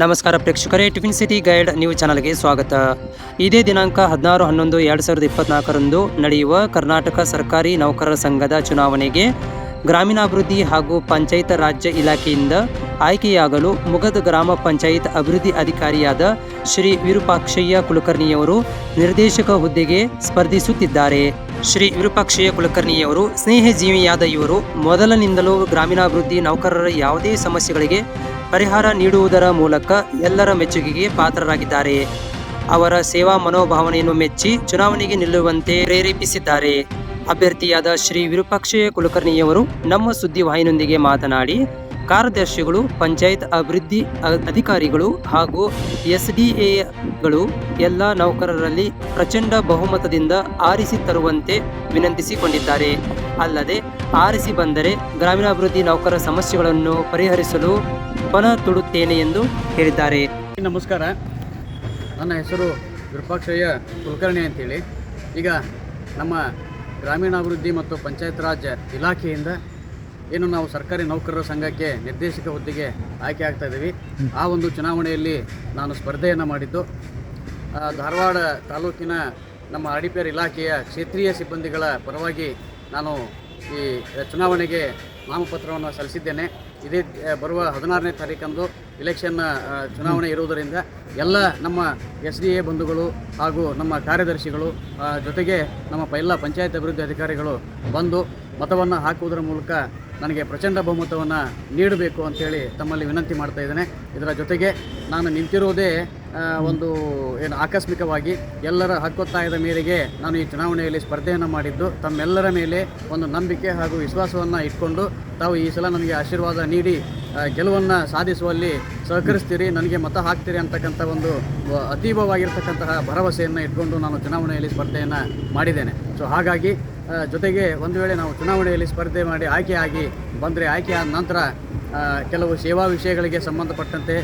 ನಮಸ್ಕಾರ ಪ್ರೇಕ್ಷಕರೇ, tiffin city guide news ಚಾನಲ್ಗೆ ಸ್ವಾಗತ. ಇದೇ ದಿನಾಂಕ 16/11/2024ರಂದು ನಡೆಯುವ ಕರ್ನಾಟಕ ಸರ್ಕಾರಿ ನೌಕರರ ಸಂಘದ ಚುನಾವಣೆಗೆ ಗ್ರಾಮೀಣಾಭಿವೃದ್ಧಿ ಹಾಗೂ ಪಂಚಾಯತ್ ರಾಜ್ಯ ಇಲಾಖೆಯಿಂದ ಆಯ್ಕೆಯಾಗಲು ಮುಗದ ಗ್ರಾಮ ಪಂಚಾಯತ್ ಅಭಿವೃದ್ಧಿ ಅಧಿಕಾರಿಯಾದ ಶ್ರೀ ವಿರೂಪಾಕ್ಷಯ್ಯ ಕುಲಕರ್ಣಿಯವರು ನಿರ್ದೇಶಕ ಹುದ್ದೆಗೆ ಸ್ಪರ್ಧಿಸುತ್ತಿದ್ದಾರೆ. ಶ್ರೀ ವಿರೂಪಾಕ್ಷಯ್ಯ ಕುಲಕರ್ಣಿಯವರು ಸ್ನೇಹಜೀವಿಯಾದ ಇವರು ಮೊದಲಿನಿಂದಲೂ ಗ್ರಾಮೀಣಾಭಿವೃದ್ಧಿ ನೌಕರರ ಯಾವುದೇ ಸಮಸ್ಯೆಗಳಿಗೆ ಪರಿಹಾರ ನೀಡುವುದರ ಮೂಲಕ ಎಲ್ಲರ ಮೆಚ್ಚುಗೆಗೆ ಪಾತ್ರರಾಗಿದ್ದಾರೆ. ಅವರ ಸೇವಾ ಮನೋಭಾವನೆಯನ್ನು ಮೆಚ್ಚಿ ಚುನಾವಣೆಗೆ ನಿಲ್ಲುವಂತೆ ಪ್ರೇರೇಪಿಸಿದ್ದಾರೆ. ಅಭ್ಯರ್ಥಿಯಾದ ಶ್ರೀ ವಿರೂಪಾಕ್ಷಯ್ಯ ಕುಲಕರ್ಣಿಯವರು ನಮ್ಮ ಸುದ್ದಿವಾಹಿನಿಯೊಂದಿಗೆ ಮಾತನಾಡಿ, ಕಾರ್ಯದರ್ಶಿಗಳು, ಪಂಚಾಯತ್ ಅಭಿವೃದ್ಧಿ ಅಧಿಕಾರಿಗಳು ಹಾಗೂ SDAಗಳು ಎಲ್ಲ ನೌಕರರಲ್ಲಿ ಪ್ರಚಂಡ ಬಹುಮತದಿಂದ ಆರಿಸಿ ತರುವಂತೆ ವಿನಂತಿಸಿಕೊಂಡಿದ್ದಾರೆ. ಅಲ್ಲದೆ ಆರಿಸಿ ಬಂದರೆ ಗ್ರಾಮೀಣಾಭಿವೃದ್ಧಿ ನೌಕರರ ಸಮಸ್ಯೆಗಳನ್ನು ಪರಿಹರಿಸಲು ಪಣ ತೊಡುತ್ತೇನೆ ಎಂದು ಹೇಳಿದ್ದಾರೆ. ನಮಸ್ಕಾರ, ನನ್ನ ಹೆಸರು ವಿರೂಪಾಕ್ಷಯ್ಯ ಕುಲಕರ್ಣಿ ಅಂತೇಳಿ. ಈಗ ನಮ್ಮ ಗ್ರಾಮೀಣಾಭಿವೃದ್ಧಿ ಮತ್ತು ಪಂಚಾಯತ್ ರಾಜ್ ಇಲಾಖೆಯಿಂದ ಏನು ನಾವು ಸರ್ಕಾರಿ ನೌಕರರ ಸಂಘಕ್ಕೆ ನಿರ್ದೇಶಕ ಹುದ್ದೆಗೆ ಆಯ್ಕೆ ಆಗ್ತಾ ಇದ್ದೀವಿ. ಆ ಒಂದು ಚುನಾವಣೆಯಲ್ಲಿ ನಾನು ಸ್ಪರ್ಧೆಯನ್ನು ಮಾಡಿದ್ದು ಧಾರವಾಡ ತಾಲೂಕಿನ ನಮ್ಮ RDPR ಇಲಾಖೆಯ ಕ್ಷೇತ್ರೀಯ ಸಿಬ್ಬಂದಿಗಳ ಪರವಾಗಿ ನಾನು ಈ ಚುನಾವಣೆಗೆ ನಾಮಪತ್ರವನ್ನು ಸಲ್ಲಿಸಿದ್ದೇನೆ. ಇದೇ ಬರುವ 16ನೇ ತಾರೀಕಂದು ಇಲೆಕ್ಷನ್ ಚುನಾವಣೆ ಇರುವುದರಿಂದ ಎಲ್ಲ ನಮ್ಮ SDA ಬಂಧುಗಳು ಹಾಗೂ ನಮ್ಮ ಕಾರ್ಯದರ್ಶಿಗಳು ಜೊತೆಗೆ ನಮ್ಮ ಎಲ್ಲ ಪಂಚಾಯತ್ ಅಭಿವೃದ್ಧಿ ಅಧಿಕಾರಿಗಳು ಬಂದು ಮತವನ್ನು ಹಾಕುವುದರ ಮೂಲಕ ನನಗೆ ಪ್ರಚಂಡ ಬಹುಮತವನ್ನು ನೀಡಬೇಕು ಅಂಥೇಳಿ ತಮ್ಮಲ್ಲಿ ವಿನಂತಿ ಮಾಡ್ತಾ ಇದ್ದೇನೆ. ಇದರ ಜೊತೆಗೆ ನಾನು ನಿಂತಿರುವುದೇ ಒಂದು ಆಕಸ್ಮಿಕವಾಗಿ ಎಲ್ಲರ ಹಕ್ಕೊತ್ತಾಯದ ಮೇರೆಗೆ ನಾನು ಈ ಚುನಾವಣೆಯಲ್ಲಿ ಸ್ಪರ್ಧೆಯನ್ನು ಮಾಡಿದ್ದು ತಮ್ಮೆಲ್ಲರ ಮೇಲೆ ಒಂದು ನಂಬಿಕೆ ಹಾಗೂ ವಿಶ್ವಾಸವನ್ನು ಇಟ್ಕೊಂಡು ತಾವು ಈ ಸಲ ನನಗೆ ಆಶೀರ್ವಾದ ನೀಡಿ ಗೆಲುವನ್ನು ಸಾಧಿಸುವಲ್ಲಿ ಸಹಕರಿಸ್ತೀರಿ, ನನಗೆ ಮತ ಹಾಕ್ತೀರಿ ಅಂತಕ್ಕಂಥ ಒಂದು ಅತೀವವಾಗಿರ್ತಕ್ಕಂತಹ ಭರವಸೆಯನ್ನು ಇಟ್ಕೊಂಡು ನಾನು ಚುನಾವಣೆಯಲ್ಲಿ ಸ್ಪರ್ಧೆಯನ್ನು ಮಾಡಿದ್ದೇನೆ. ಸೊ ಹಾಗಾಗಿ ಜೊತೆಗೆ ಒಂದು ವೇಳೆ ನಾವು ಚುನಾವಣೆಯಲ್ಲಿ ಸ್ಪರ್ಧೆ ಮಾಡಿ ಆಯ್ಕೆಯಾಗಿ ಬಂದರೆ ಆಯ್ಕೆಯಾದ ನಂತರ ಕೆಲವು ಸೇವಾ ವಿಷಯಗಳಿಗೆ ಸಂಬಂಧಪಟ್ಟಂತೆ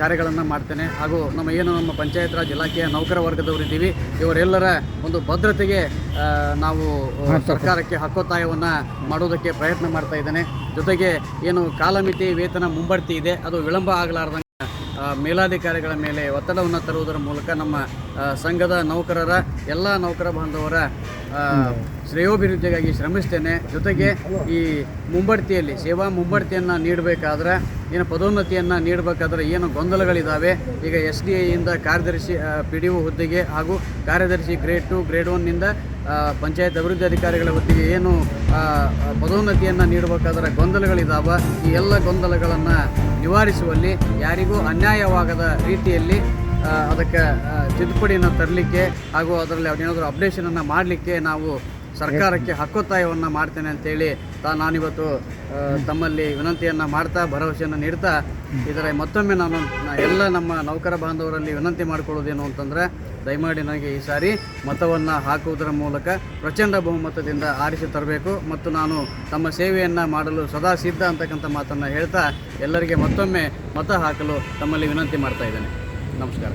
ಕಾರ್ಯಗಳನ್ನು ಮಾಡ್ತೇನೆ. ಹಾಗೂ ನಮ್ಮ ಪಂಚಾಯತ್ ರಾಜ್ ಇಲಾಖೆಯ ನೌಕರ ವರ್ಗದವರಿದ್ದೀವಿ, ಇವರೆಲ್ಲರ ಒಂದು ಭದ್ರತೆಗೆ ನಾವು ಸರ್ಕಾರಕ್ಕೆ ಹಕ್ಕೊತ್ತಾಯವನ್ನು ಮಾಡೋದಕ್ಕೆ ಪ್ರಯತ್ನ ಮಾಡ್ತಾ ಇದ್ದೇನೆ. ಜೊತೆಗೆ ಏನು ಕಾಲಮಿತಿ ವೇತನ ಮುಂಬಡ್ತಿ ಇದೆ, ಅದು ವಿಳಂಬ ಆಗಲಾರ್ದಂಗೆ ಮೇಲಾಧಿಕಾರಿಗಳ ಮೇಲೆ ಒತ್ತಡವನ್ನು ತರುವುದರ ಮೂಲಕ ನಮ್ಮ ಸಂಘದ ನೌಕರರ ಎಲ್ಲ ನೌಕರ ಬಾಂಧವರ ಶ್ರೇಯೋಭಿವೃದ್ಧಿಗಾಗಿ ಶ್ರಮಿಸ್ತೇನೆ. ಜೊತೆಗೆ ಈ ಮುಂಬಡ್ತಿಯಲ್ಲಿ ಸೇವಾ ಮುಂಬಡ್ತಿಯನ್ನು ನೀಡಬೇಕಾದ್ರೆ ಏನು ಪದೋನ್ನತಿಯನ್ನು ನೀಡಬೇಕಾದ್ರೆ ಏನು ಗೊಂದಲಗಳಿದ್ದಾವೆ. ಈಗ SDAಯಿಂದ ಕಾರ್ಯದರ್ಶಿ PDO ಹುದ್ದೆಗೆ ಹಾಗೂ ಕಾರ್ಯದರ್ಶಿ ಗ್ರೇಡ್ 2 ಗ್ರೇಡ್ 1ನಿಂದ ಪಂಚಾಯತ್ ಅಭಿವೃದ್ಧಿ ಅಧಿಕಾರಿಗಳ ಹುದ್ದೆಗೆ ಏನು ಪದೋನ್ನತಿಯನ್ನು ನೀಡಬೇಕಾದ್ರೆ ಗೊಂದಲಗಳಿದ್ದಾವೆ. ಈ ಎಲ್ಲ ಗೊಂದಲಗಳನ್ನು ನಿವಾರಿಸುವಲ್ಲಿ ಯಾರಿಗೂ ಅನ್ಯಾಯವಾಗದ ರೀತಿಯಲ್ಲಿ ಅದಕ್ಕೆ ತಿದ್ದುಪಡಿಯನ್ನು ತರಲಿಕ್ಕೆ ಹಾಗೂ ಅದರಲ್ಲಿ ಏನಾದರೂ ಅಪ್ಡೇಷನನ್ನು ಮಾಡಲಿಕ್ಕೆ ನಾವು ಸರ್ಕಾರಕ್ಕೆ ಹಕ್ಕೊತ್ತಾಯವನ್ನು ಮಾಡ್ತೇನೆ ಅಂತೇಳಿ ನಾನಿವತ್ತು ತಮ್ಮಲ್ಲಿ ವಿನಂತಿಯನ್ನು ಮಾಡ್ತಾ ಭರವಸೆಯನ್ನು ನೀಡ್ತಾ ಇದರ ಮತ್ತೊಮ್ಮೆ ನಾನು ಎಲ್ಲ ನಮ್ಮ ನೌಕರ ಬಾಂಧವರಲ್ಲಿ ವಿನಂತಿ ಮಾಡಿಕೊಳ್ಳೋದೇನು ಅಂತಂದರೆ, ದಯಮಾಡಿ ನನಗೆ ಈ ಸಾರಿ ಮತವನ್ನು ಹಾಕುವುದರ ಮೂಲಕ ಪ್ರಚಂಡ ಬಹುಮತದಿಂದ ಆರಿಸಿ ತರಬೇಕು ಮತ್ತು ನಾನು ತಮ್ಮ ಸೇವೆಯನ್ನು ಮಾಡಲು ಸದಾ ಸಿದ್ಧ ಅಂತಕ್ಕಂಥ ಮಾತನ್ನು ಹೇಳ್ತಾ ಎಲ್ಲರಿಗೆ ಮತ್ತೊಮ್ಮೆ ಮತ ಹಾಕಲು ತಮ್ಮಲ್ಲಿ ವಿನಂತಿ ಮಾಡ್ತಾ ಇದ್ದೇನೆ. ನಮಸ್ಕಾರ.